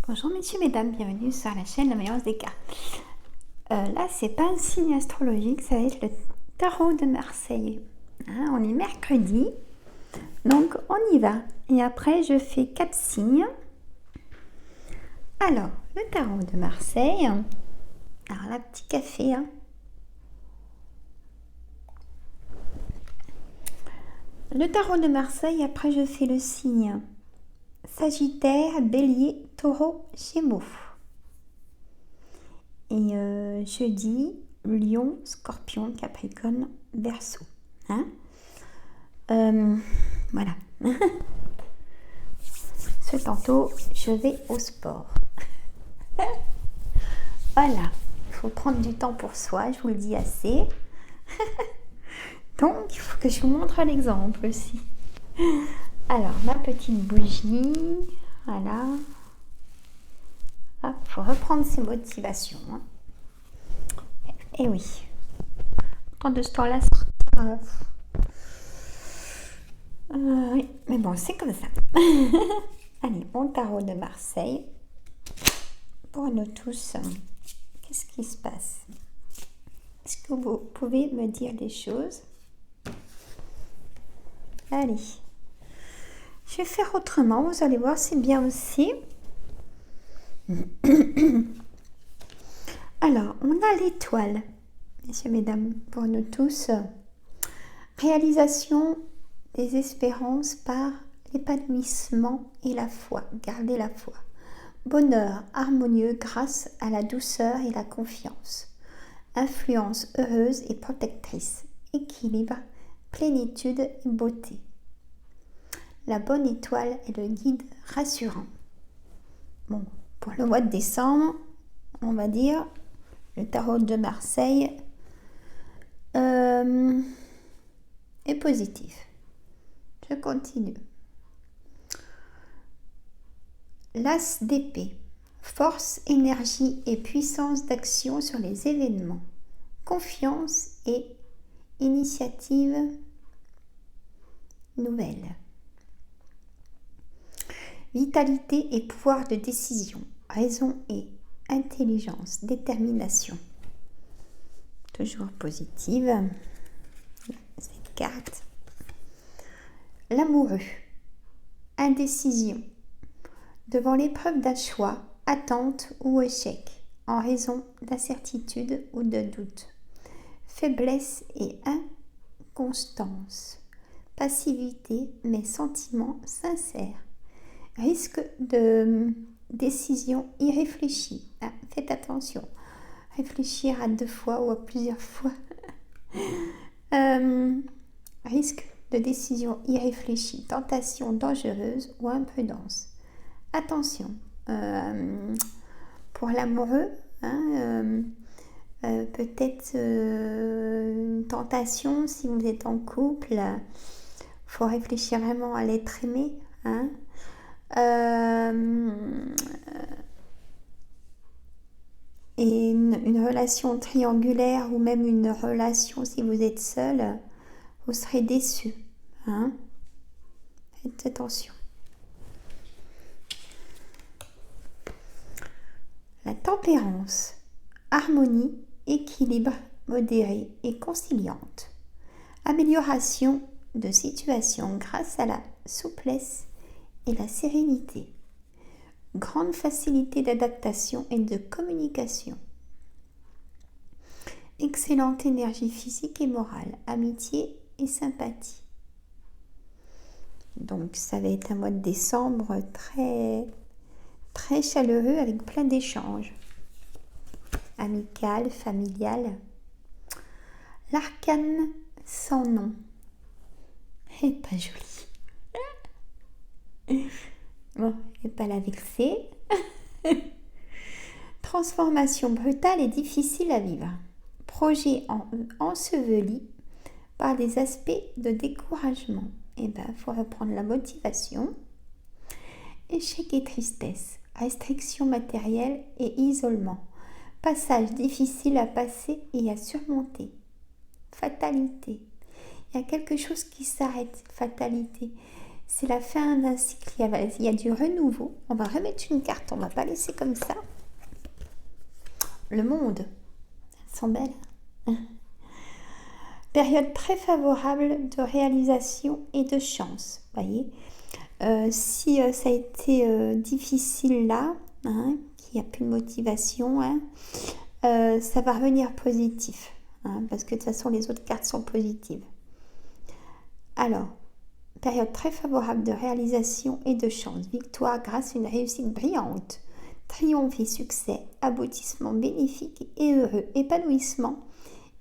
Bonjour messieurs, mesdames, bienvenue sur la chaîne La Meilleure des Cartes. Là, c'est pas un signe astrologique, ça va être le tarot de Marseille. Hein, on est mercredi, donc on y va. Et après, je fais 4 signes. Alors, le tarot de Marseille. Alors là, petit café. Hein. Le tarot de Marseille, après, je fais le signe Sagittaire, Bélier, Taureau, Gémeaux. Et jeudi, Lion, Scorpion, Capricorne, Verseau. Hein, voilà. Ce tantôt, je vais au sport. Voilà. Il faut prendre du temps pour soi, je vous le dis assez. Donc, il faut que je vous montre l'exemple aussi. Alors, ma petite bougie. Voilà. Il faut reprendre ses motivations. Hein. Et oui. Quand de ce temps-là, oui, mais bon, c'est comme ça. Allez, mon tarot de Marseille. Pour nous tous, qu'est-ce qui se passe? Est-ce que vous pouvez me dire des choses? Allez. Je vais faire autrement, vous allez voir, c'est bien aussi. Alors, on a l'étoile, messieurs, mesdames, pour nous tous. Réalisation des espérances par l'épanouissement et la foi. Gardez la foi. Bonheur harmonieux grâce à la douceur et la confiance. Influence heureuse et protectrice. Équilibre, plénitude et beauté. La bonne étoile est le guide rassurant. Bon, pour le mois de décembre, on va dire, le tarot de Marseille est positif. Je continue. L'as d'épée. Force, énergie et puissance d'action sur les événements. Confiance et initiative nouvelle. Vitalité et pouvoir de décision. Raison et intelligence. Détermination. Toujours positive. Cette carte. L'amoureux. Indécision. Devant l'épreuve d'un choix, attente ou échec, en raison d'incertitude ou de doute. Faiblesse et inconstance. Passivité mais sentiments sincères. Risque de décision irréfléchie. Ah, faites attention. Réfléchir à 2 fois ou à plusieurs fois. Risque de décision irréfléchie. Tentation dangereuse ou imprudence. Attention. Pour l'amoureux, hein, peut-être une tentation si vous êtes en couple. Faut réfléchir vraiment à l'être aimé. Hein. Et une relation triangulaire ou même une relation si vous êtes seul, vous serez déçu. Hein. Faites attention. La tempérance, harmonie, équilibre, modéré et conciliante. Amélioration de situation grâce à la souplesse et la sérénité. Grande facilité d'adaptation et de communication. Excellente énergie physique et morale, amitié et sympathie. Donc ça va être un mois de décembre très chaleureux avec plein d'échanges. Amical, familial. L'arcane sans nom. Elle est pas jolie. Bon, je vais pas la vexer. Transformation brutale et difficile à vivre. Projet enseveli par des aspects de découragement. Et ben, il faut reprendre la motivation. Échec et tristesse. Restriction matérielle et isolement. Passage difficile à passer et à surmonter. Fatalité. Il y a quelque chose qui s'arrête. Fatalité. C'est la fin d'un cycle, il y a du renouveau. On va remettre une carte, on ne va pas laisser comme ça. Le monde, elles sont belles. Période très favorable de réalisation et de chance. Voyez, si ça a été difficile là, hein, qu'il n'y a plus de motivation, hein, ça va revenir positif, hein, parce que de toute façon les autres cartes sont positives. Alors, période très favorable de réalisation et de chance. Victoire grâce à une réussite brillante. Triomphe et succès. Aboutissement bénéfique et heureux. Épanouissement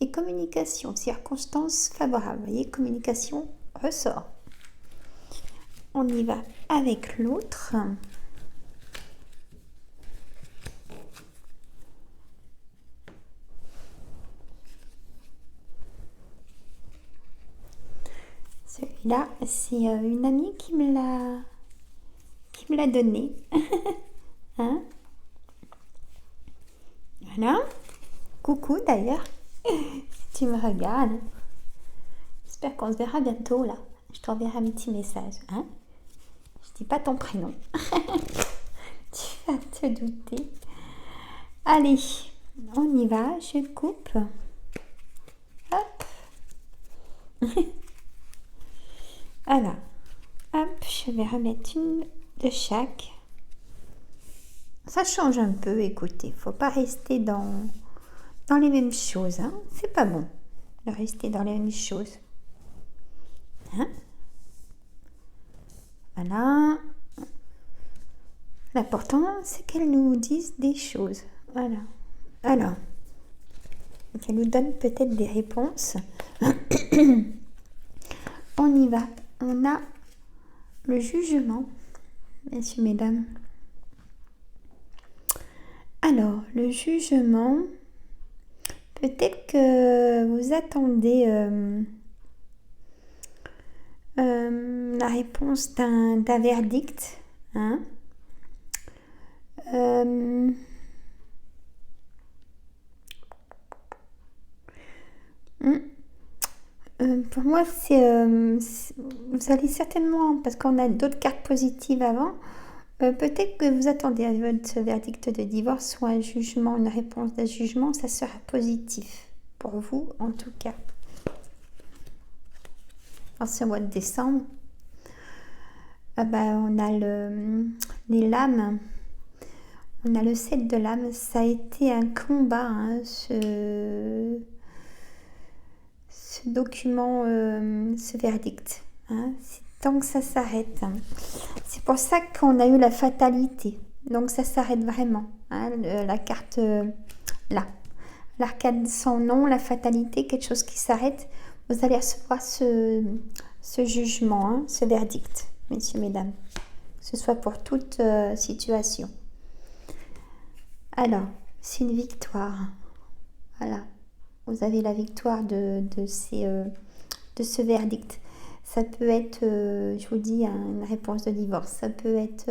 et communication. Circonstances favorables. Vous voyez, communication ressort. On y va avec l'autre. Celui-là, c'est une amie qui me l'a donné. Hein? Voilà. Coucou d'ailleurs, si tu me regardes. J'espère qu'on se verra bientôt là. Je t'enverrai un petit message. Hein? Je dis pas ton prénom. Tu vas te douter. Allez, on y va. Je coupe. Hop. Alors, hop, je vais remettre une de chaque. Ça change un peu, écoutez. Faut pas rester dans les mêmes choses. Hein. C'est pas bon de rester dans les mêmes choses. Hein? Voilà. L'important, c'est qu'elles nous disent des choses. Voilà. Alors, qu'elles nous donnent peut-être des réponses. On y va. On a le jugement, messieurs, mesdames. Alors, le jugement, peut-être que vous attendez la réponse d'un verdict. Hein? Pour moi, vous allez certainement, parce qu'on a d'autres cartes positives avant, peut-être que vous attendez à votre verdict de divorce ou un jugement, une réponse d'un jugement, ça sera positif pour vous en tout cas. En ce mois de décembre, on a les lames, on a le 7 de lames, ça a été un combat, hein, ce document, ce verdict. Hein, c'est tant que ça s'arrête. Hein. C'est pour ça qu'on a eu la fatalité. Donc ça s'arrête vraiment. Hein, la carte là. L'arcade sans nom, la fatalité, quelque chose qui s'arrête. Vous allez recevoir ce jugement, hein, ce verdict, messieurs, mesdames. Que ce soit pour toute situation. Alors, c'est une victoire. Voilà. Vous avez la victoire de ce verdict. Ça peut être, je vous dis, une réponse de divorce. Ça peut être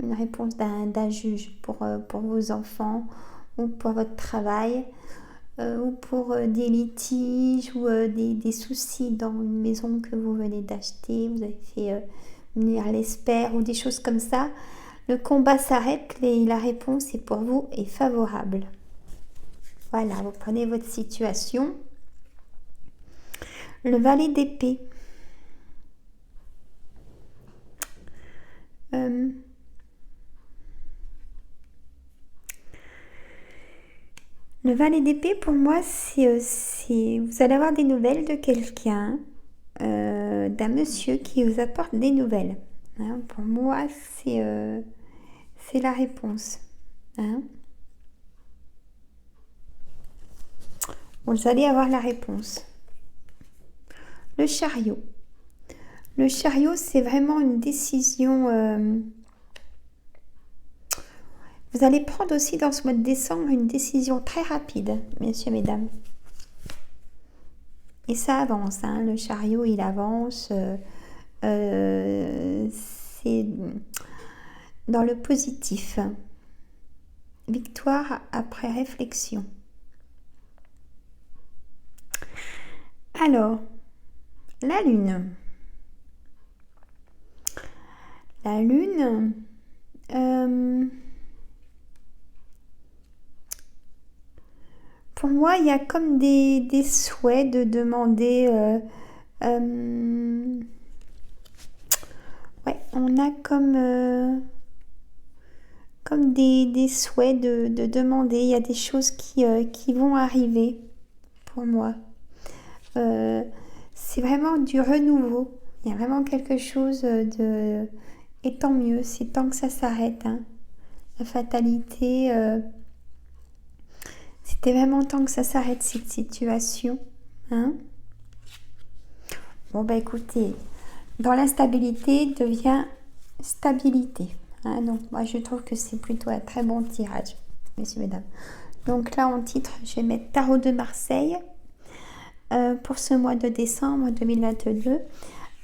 une réponse d'un juge pour vos enfants ou pour votre travail ou pour des litiges ou des soucis dans une maison que vous venez d'acheter. Vous avez fait venir l'expert ou des choses comme ça. Le combat s'arrête et la réponse est pour vous et favorable. Voilà, vous prenez votre situation. Le valet d'épée. Le valet d'épée, pour moi, c'est vous allez avoir des nouvelles de quelqu'un, d'un monsieur qui vous apporte des nouvelles. Hein, pour moi, c'est la réponse. Hein. Vous allez avoir la réponse. Le chariot. Le chariot, c'est vraiment une décision. Vous allez prendre aussi dans ce mois de décembre une décision très rapide, messieurs, mesdames. Et ça avance, hein, le chariot, il avance. C'est dans le positif. Victoire après réflexion. Alors, la lune. La lune, pour moi, il y a comme des souhaits de demander... ouais, on a comme des souhaits de demander. Il y a des choses qui vont arriver pour moi. C'est vraiment du renouveau. Il y a vraiment quelque chose de... Et tant mieux, c'est tant que ça s'arrête. Hein. La fatalité, c'était vraiment temps que ça s'arrête cette situation. Hein. Bon, bah écoutez, dans l'instabilité devient stabilité. Hein. Donc, moi, je trouve que c'est plutôt un très bon tirage, messieurs, mesdames. Donc là, en titre, je vais mettre Tarot de Marseille pour ce mois de décembre 2022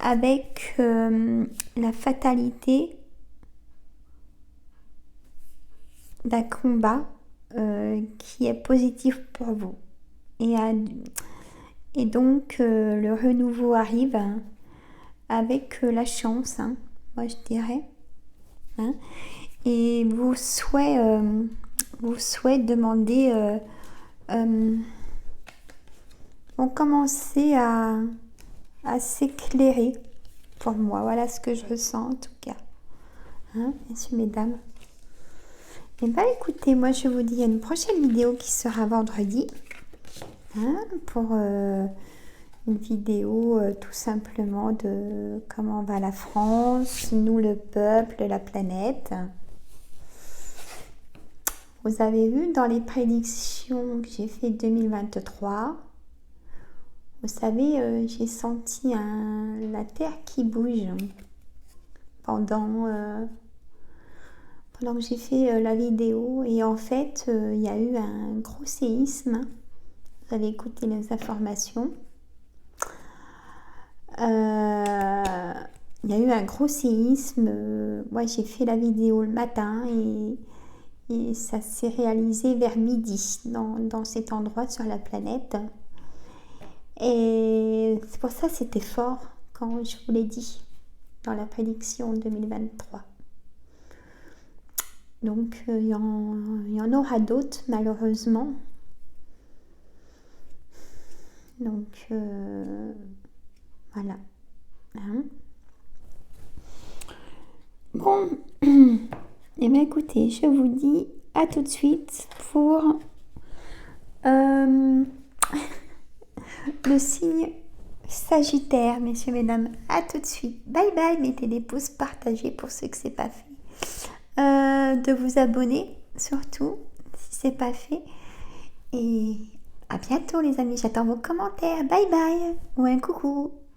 avec la fatalité d'un combat qui est positif pour vous. Et donc, le renouveau arrive avec la chance, hein, moi je dirais. Hein, et vos souhaits demander vont commencer à s'éclairer pour moi. Voilà ce que je ressens en tout cas. Hein, messieurs, mesdames. Et bien écoutez, moi je vous dis à une prochaine vidéo qui sera vendredi. Hein, pour une vidéo tout simplement de comment va la France, nous le peuple, la planète. Vous avez vu dans les prédictions que j'ai fait 2023, vous savez, j'ai senti la terre qui bouge pendant que j'ai fait la vidéo. Et en fait, il y a eu un gros séisme. Vous allez écouter les informations. Il y a eu un gros séisme. Moi, j'ai fait la vidéo le matin et ça s'est réalisé vers midi dans cet endroit sur la planète. Et c'est pour ça que c'était fort quand je vous l'ai dit dans la prédiction 2023. Donc, il y en aura d'autres, malheureusement. Donc, voilà. Hein? Bon, et bien écoutez, je vous dis à tout de suite pour le signe Sagittaire, messieurs, mesdames. À tout de suite. Bye bye. Mettez des pouces, partagez pour ceux que c'est pas fait. De vous abonner, surtout, si c'est pas fait. Et à bientôt, les amis. J'attends vos commentaires. Bye bye. Ou un coucou.